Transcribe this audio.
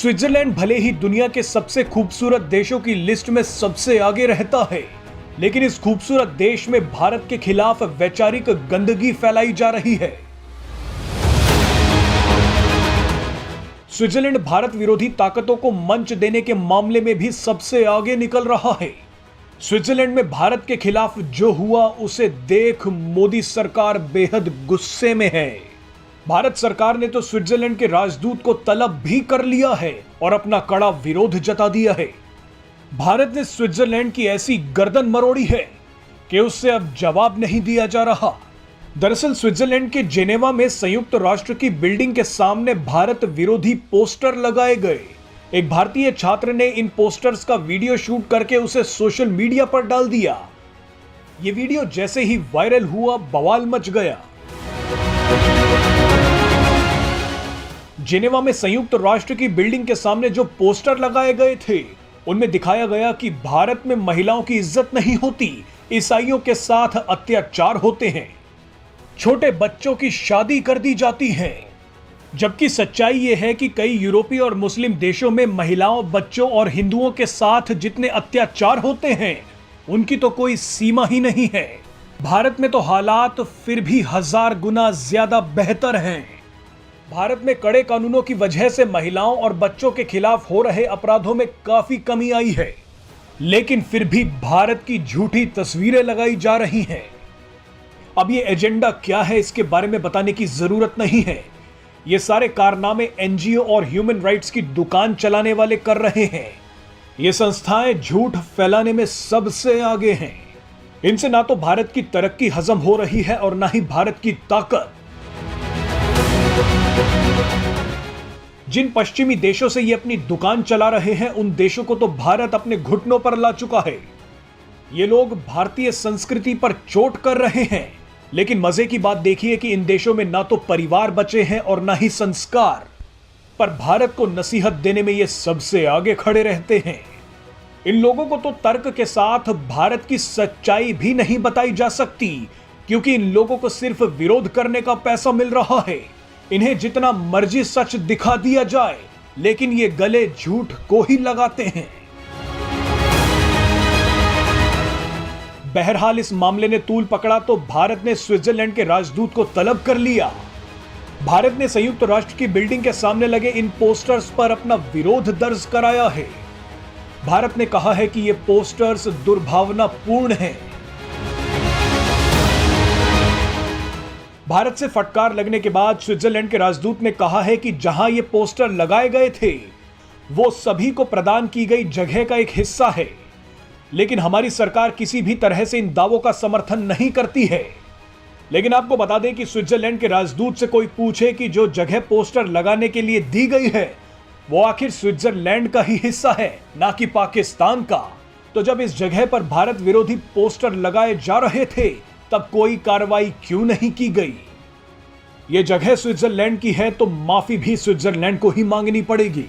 Switzerland भले ही दुनिया के सबसे खूबसूरत देशों की लिस्ट में सबसे आगे रहता है, लेकिन इस खूबसूरत देश में भारत के खिलाफ वैचारिक गंदगी फैलाई जा रही है। स्विट्जरलैंड भारत विरोधी ताकतों को मंच देने के मामले में भी सबसे आगे निकल रहा है। स्विट्जरलैंड में भारत के खिलाफ जो हुआ उसे देख मोदी सरकार बेहद गुस्से में है। भारत सरकार ने तो स्विट्जरलैंड के राजदूत को तलब भी कर लिया है और अपना कड़ा विरोध जता दिया है। भारत ने स्विट्जरलैंड की ऐसी गर्दन मरोड़ी है कि उससे अब जवाब नहीं दिया जा रहा। दरअसल स्विट्जरलैंड के जेनेवा में संयुक्त राष्ट्र की बिल्डिंग के सामने भारत विरोधी पोस्टर लगाए गए। एक भारतीय छात्र ने इन पोस्टर्स का वीडियो शूट करके उसे सोशल मीडिया पर डाल दिया। ये वीडियो जैसे ही वायरल हुआ, बवाल मच गया। जेनेवा में संयुक्त राष्ट्र की बिल्डिंग के सामने जो पोस्टर लगाए गए थे, उनमें दिखाया गया कि भारत में महिलाओं की इज्जत नहीं होती, ईसाइयों के साथ अत्याचार होते हैं, छोटे बच्चों की शादी कर दी जाती है। जबकि सच्चाई यह है कि कई यूरोपीय और मुस्लिम देशों में महिलाओं, बच्चों और हिंदुओं के साथ जितने अत्याचार होते हैं, उनकी तो कोई सीमा ही नहीं है। भारत में तो हालात फिर भी 1000 गुना ज्यादा बेहतर हैं। भारत में कड़े कानूनों की वजह से महिलाओं और बच्चों के खिलाफ हो रहे अपराधों में काफी कमी आई है, लेकिन फिर भी भारत की झूठी तस्वीरें लगाई जा रही हैं। अब ये एजेंडा क्या है, इसके बारे में बताने की जरूरत नहीं है। ये सारे कारनामे एनजीओ और ह्यूमन राइट्स की दुकान चलाने वाले कर रहे हैं। ये संस्थाएं झूठ फैलाने में सबसे आगे हैं। इनसे ना तो भारत की तरक्की हजम हो रही है और ना ही भारत की ताकत। जिन पश्चिमी देशों से ये अपनी दुकान चला रहे हैं, उन देशों को तो भारत अपने घुटनों पर ला चुका है। ये लोग भारतीय संस्कृति पर चोट कर रहे हैं, लेकिन मजे की बात देखिए कि इन देशों में ना तो परिवार बचे हैं और ना ही संस्कार, पर भारत को नसीहत देने में ये सबसे आगे खड़े रहते हैं। इन लोगों को तो तर्क के साथ भारत की सच्चाई भी नहीं बताई जा सकती, क्योंकि इन लोगों को सिर्फ विरोध करने का पैसा मिल रहा है। इन्हें जितना मर्जी सच दिखा दिया जाए, लेकिन ये गले झूठ को ही लगाते हैं। बहरहाल इस मामले ने तूल पकड़ा तो भारत ने स्विट्जरलैंड के राजदूत को तलब कर लिया। भारत ने संयुक्त राष्ट्र की बिल्डिंग के सामने लगे इन पोस्टर्स पर अपना विरोध दर्ज कराया है। भारत ने कहा है कि ये पोस्टर्स दुर्भावनापूर्ण हैं। भारत से फटकार लगने के बाद स्विट्जरलैंड के राजदूत ने कहा है कि जहां ये पोस्टर लगाए गए थे, वो सभी को प्रदान की गई जगह का एक हिस्सा है, लेकिन हमारी सरकार किसी भी तरह से इन दावों का समर्थन नहीं करती है। लेकिन आपको बता दें कि स्विट्जरलैंड के राजदूत से कोई पूछे कि जो जगह पोस्टर लगाने के लिए दी गई है, वो आखिर स्विट्जरलैंड का ही हिस्सा है, ना कि पाकिस्तान का। तो जब इस जगह पर भारत विरोधी पोस्टर लगाए जा रहे थे, तब कोई कार्रवाई क्यों नहीं की गई? ये जगह स्विट्जरलैंड की है तो माफी भी स्विट्जरलैंड को ही मांगनी पड़ेगी।